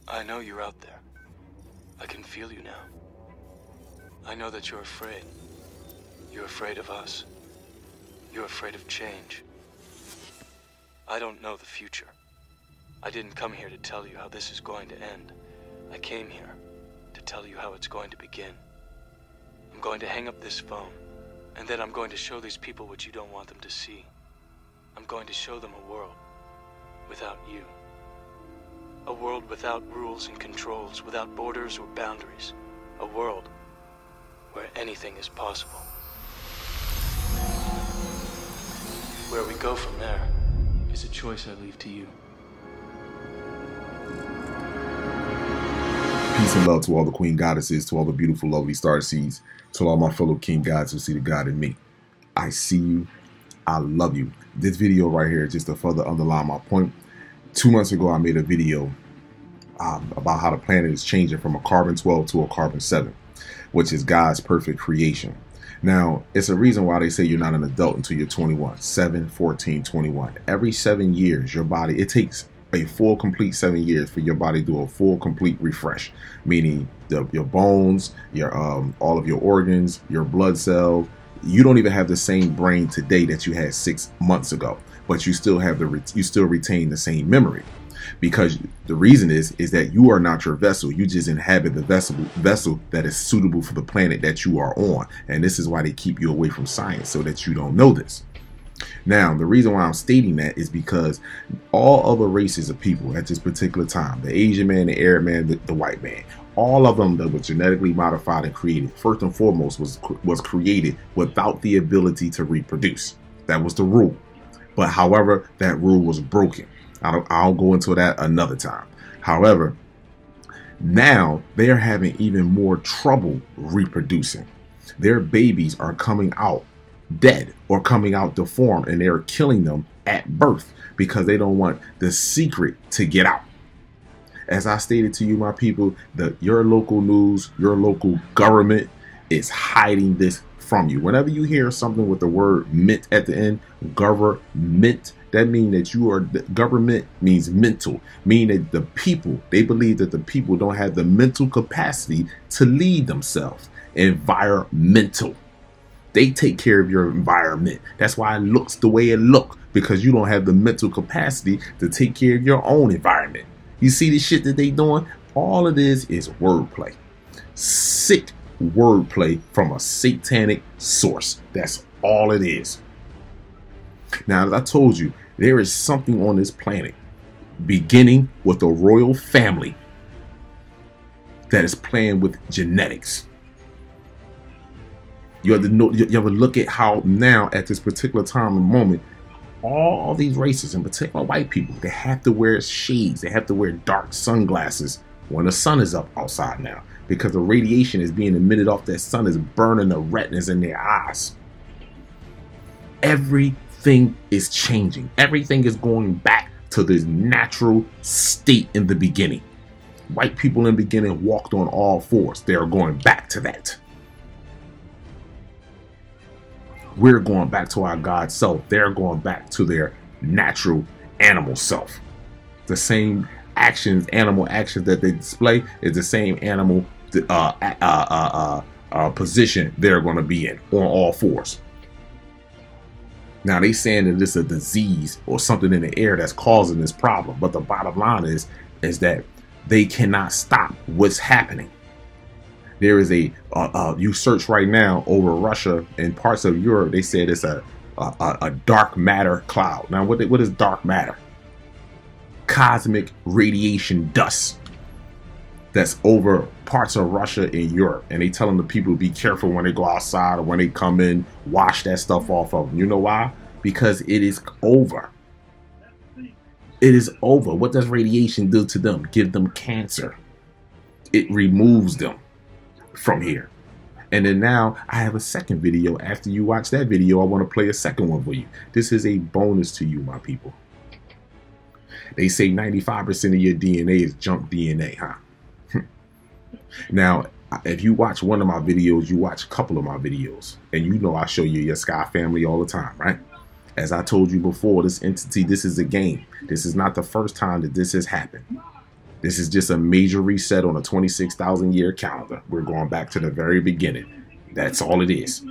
I know you're out there. I can feel you now. I know that you're afraid. You're afraid of us. You're afraid of change. I don't know the future. I didn't come here to tell you how this is going to end. I came here to tell you how it's going to begin. I'm going to hang up this phone, and then I'm going to show these people what you don't want them to see. I'm going to show them a world without you. A world without rules and controls, without borders or boundaries. A world where anything is possible. Where we go from there is a choice I leave to you. Peace and love to all the queen goddesses, to all the beautiful, lovely star seeds, to all my fellow king gods who see the God in me. I see you. I love you. This video right here is just to further underline my point. 2 months ago, I made a video about how the planet is changing from a carbon-12 to a carbon-7, which is God's perfect creation. Now, it's a reason why they say you're not an adult until you're 21, 7, 14, 21. Every 7 years, your body, it takes a full complete 7 years for your body to do a full complete refresh, meaning your bones, your all of your organs, your blood cells. You don't even have the same brain today that you had 6 months ago, but you still have you still retain the same memory, because the reason is that you are not your vessel. You just inhabit the vessel that is suitable for the planet that you are on, and this is why they keep you away from science, so that you don't know this. Now, the reason why I'm stating that is because all other races of people at this particular time, the Asian man, the Arab man, the white man, all of them that were genetically modified and created, first and foremost, was created without the ability to reproduce. That was the rule. But however, that rule was broken. I'll go into that another time. However, now they are having even more trouble reproducing. Their babies are coming out dead or coming out deformed, and they're killing them at birth because they don't want the secret to get out. As I stated to you, my people, your local news, your local government is hiding this from you. Whenever you hear something with the word "ment" at the end, government, that means that you are, government means mental, meaning that the people, they believe that the people don't have the mental capacity to lead themselves. Environmental. They take care of your environment. That's why it looks the way it looks, because you don't have the mental capacity to take care of your own environment. You see the shit that they doing? All of this is wordplay. Sick wordplay from a satanic source. That's all it is. Now, as I told you, there is something on this planet, beginning with a royal family, that is playing with genetics. You have to know, you have to look at how now, at this particular time and moment, all these races, in particular white people, they have to wear shades. They have to wear dark sunglasses when the sun is up outside now, because the radiation is being emitted off that sun is burning the retinas in their eyes. Everything is changing. Everything is going back to this natural state in the beginning. White people in the beginning walked on all fours. They are going back to that. We're going back to our God self. They're going back to their natural animal self. The same actions, animal actions that they display is the same animal position they're going to be in on all fours. Now, they saying that this is a disease or something in the air that's causing this problem. But the bottom line is that they cannot stop what's happening. There is you search right now over Russia and parts of Europe, they said it's a dark matter cloud. Now, what is dark matter? Cosmic radiation dust that's over parts of Russia and Europe. And they telling the people to be careful when they go outside or when they come in, wash that stuff off of them. You know why? Because it is over. It is over. What does radiation do to them? Give them cancer. It removes them from here. And then now I have a second video. After you watch that video, I want to play a second one for you. This is a bonus to you, my people. They say 95% of your DNA is junk DNA, huh? Now, if you watch one of my videos, you watch a couple of my videos, and you know I show you your Sky family all the time, right? As I told you before, this entity, this is a game. This is not the first time that this has happened. This is just a major reset on a 26,000 year calendar. We're going back to the very beginning. That's all it is.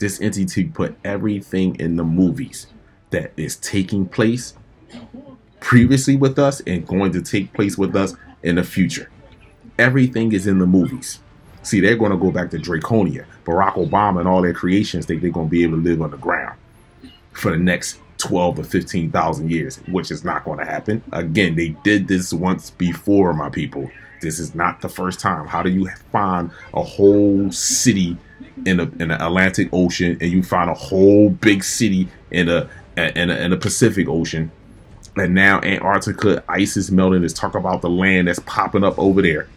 This entity put everything in the movies that is taking place previously with us and going to take place with us in the future. Everything is in the movies. See, they're going to go back to Draconia. Barack Obama and all their creations think they're going to be able to live underground for the next 12 to 15,000 years, which is not going to happen. Again, they did this once before, my people. This is not the first time. How do you find a whole city in the Atlantic Ocean, and you find a whole big city in the Pacific Ocean, and now Antarctica ice is melting? Let's talk about the land that's popping up over there.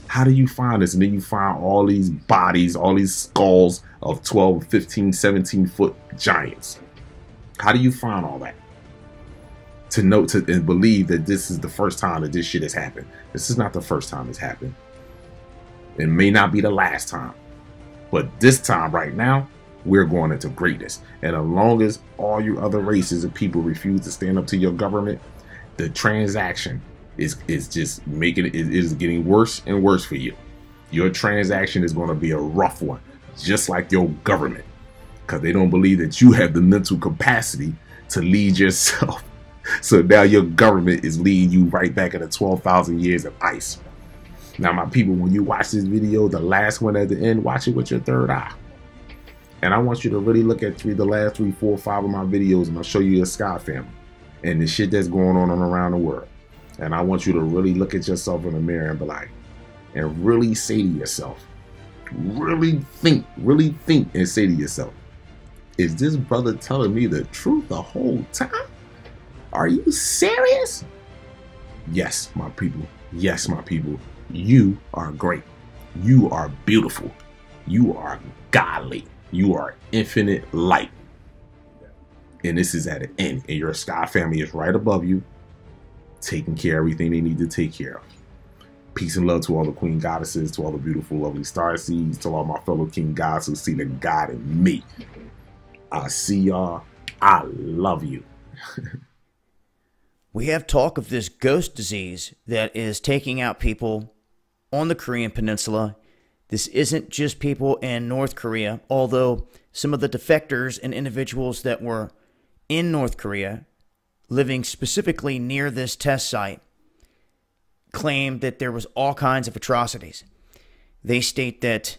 How do you find this? And then you find all these bodies, all these skulls of 12, 15, 17 foot giants. How do you find all that? To know, and believe that this is the first time that this shit has happened. This is not the first time it's happened. It may not be the last time. But this time right now, we're going into greatness. And as long as all you other races and people refuse to stand up to your government, the transaction is just making it is getting worse and worse for you. Your transaction is going to be a rough one, just like your government, because they don't believe that you have the mental capacity to lead yourself. So now your government is leading you right back into 12,000 years of ice. Now, my people, when you watch this video, the last one at the end, watch it with your third eye. And I want you to really look at the last 3, 4, 5 of my videos, and I'll show you the Sky family and the shit that's going on around the world. And I want you to really look at yourself in the mirror and be like, and really say to yourself, really think and say to yourself, is this brother telling me the truth the whole time? Are you serious? Yes, my people. Yes, my people. You are great. You are beautiful. You are godly. You are infinite light. And this is at an end. And your Sky family is right above you, taking care of everything they need to take care of. Peace and love to all the queen goddesses, to all the beautiful, lovely star seeds, to all my fellow king gods who see the God in me. I see y'all. I love you. We have talk of this ghost disease that is taking out people on the Korean Peninsula. This isn't just people in North Korea, although some of the defectors and individuals that were in North Korea, living specifically near this test site, claimed that there was all kinds of atrocities. They state that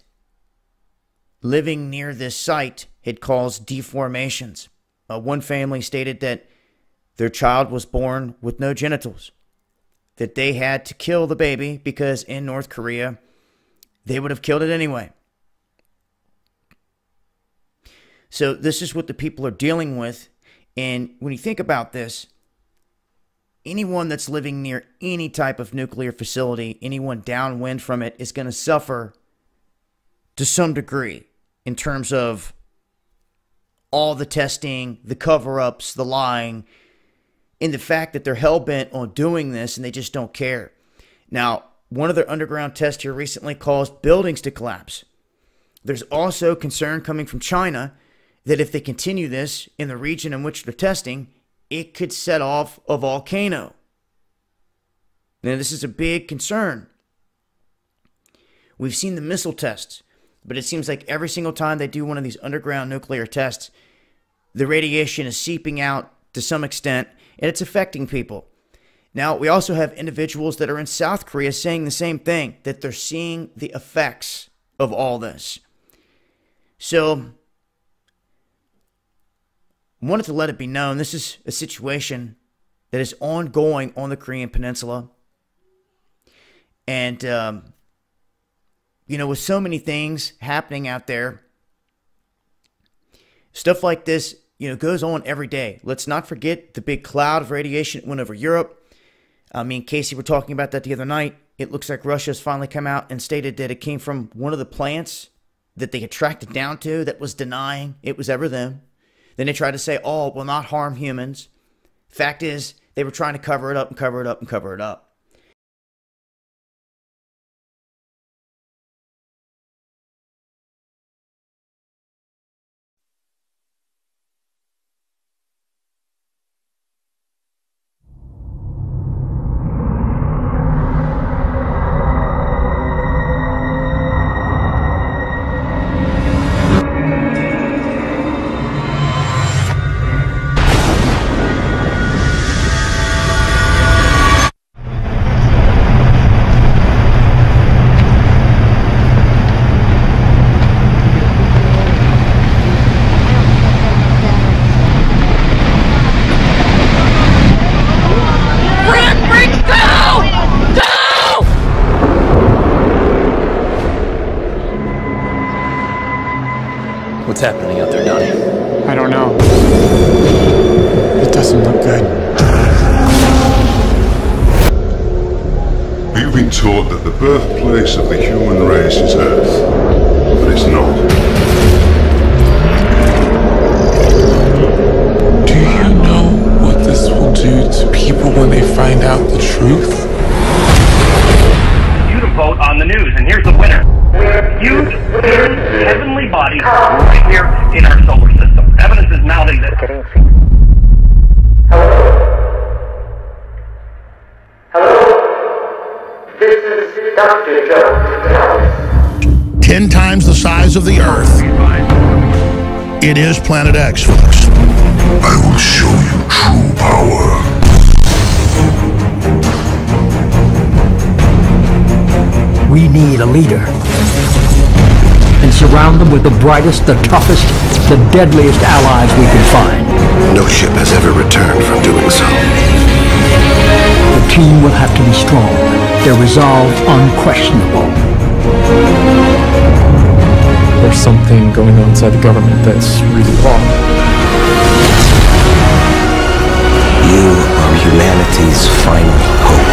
living near this site had caused deformations. One family stated that their child was born with no genitals, that they had to kill the baby because in North Korea, they would have killed it anyway. So this is what the people are dealing with. And when you think about this, anyone that's living near any type of nuclear facility, anyone downwind from it, is going to suffer to some degree in terms of all the testing, the cover-ups, the lying, and the fact that they're hell-bent on doing this and they just don't care. Now, one of their underground tests here recently caused buildings to collapse. There's also concern coming from China that if they continue this in the region in which they're testing, it could set off a volcano. Now, this is a big concern. We've seen the missile tests, but it seems like every single time they do one of these underground nuclear tests, the radiation is seeping out to some extent, and it's affecting people. Now, we also have individuals that are in South Korea saying the same thing, that they're seeing the effects of all this. So, I wanted to let it be known, this is a situation that is ongoing on the Korean Peninsula. And, you know, with so many things happening out there, stuff like this, you know, goes on every day. Let's not forget the big cloud of radiation that went over Europe. Me and Casey were talking about that the other night. It looks like Russia's finally come out and stated that it came from one of the plants that they had tracked it down to that was denying it was ever them. Then they tried to say, oh, it will not harm humans. Fact is, they were trying to cover it up and cover it up and cover it up. What's happening out there, Donnie? I don't know. It doesn't look good. We've been taught that the birthplace of the human race is Earth, but it's not. Do you know what this will do to people when they find out the truth? You to vote on the news, and here's the winner. Huge heavenly bodies right here in our solar system. Evidence is mounting that. Hello? This is Dr. Jones. 10 times the size of the Earth. It is Planet X, folks. I will show you true power. We need a leader. And surround them with the brightest, the toughest, the deadliest allies we can find. No ship has ever returned from doing so. The team will have to be strong, their resolve unquestionable. There's something going on inside the government that's really wrong. You are humanity's final hope.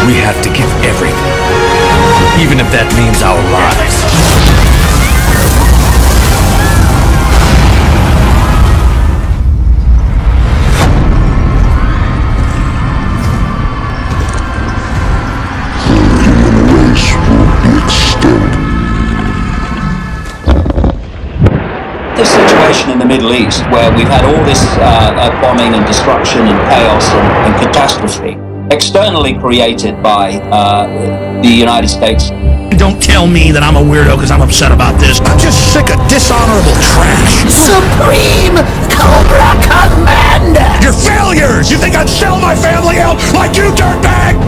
We have to give everything, even if that means our lives. The situation in the Middle East, where we've had all this bombing and destruction and chaos and catastrophe, externally created by the United States. Don't tell me that I'm a weirdo because I'm upset about this. I'm just sick of dishonorable trash. Supreme Cobra Commander! You're failures! You think I'd sell my family out like you, dirtbag?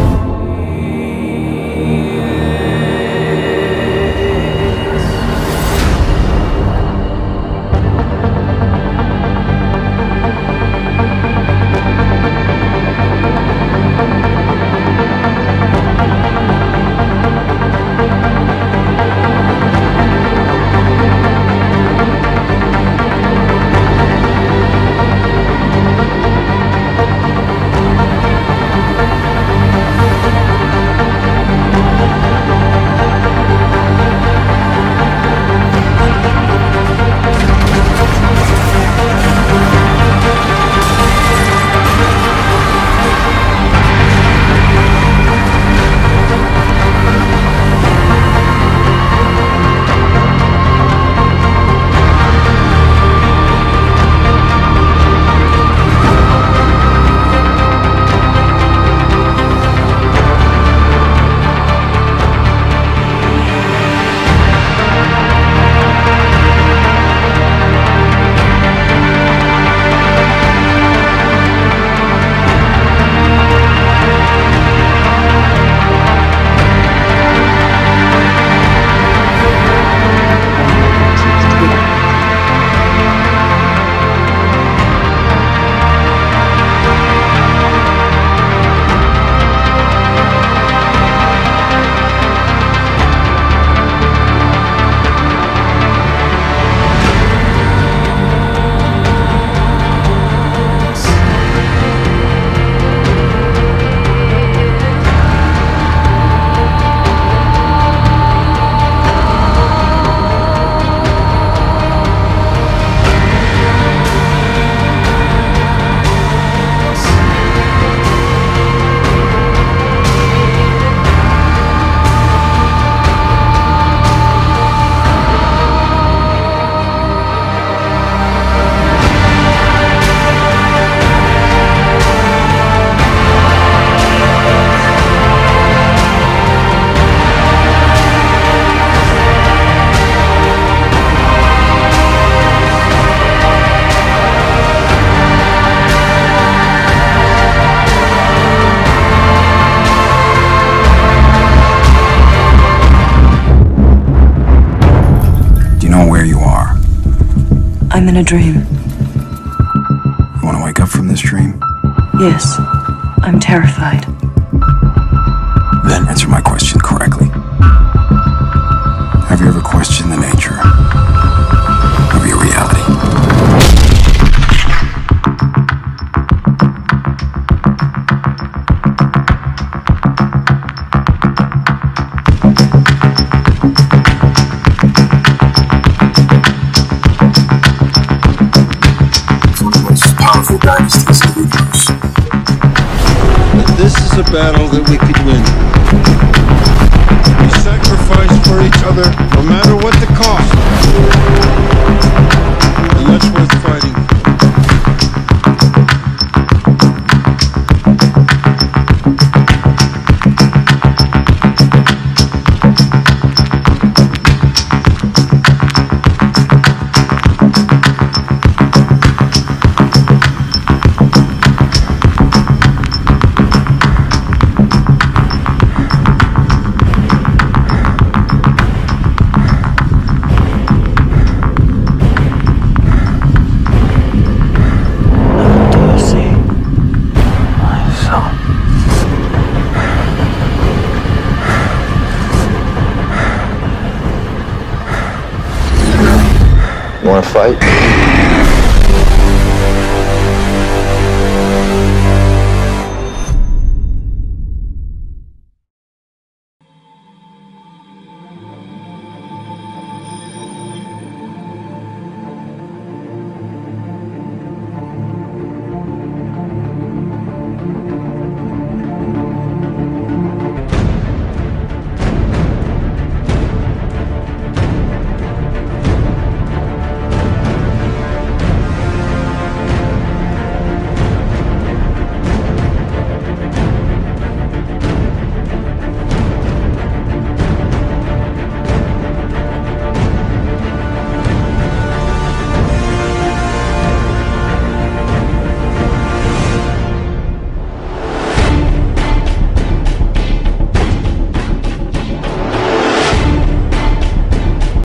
I'm in a dream. You want to wake up from this dream? Yes. I'm terrified. Then answer my question correctly. Have you most powerful dynasties in the universe. But this is a battle that we could win. We sacrifice for each other, no matter what the cost. And that's worth fighting. You wanna fight?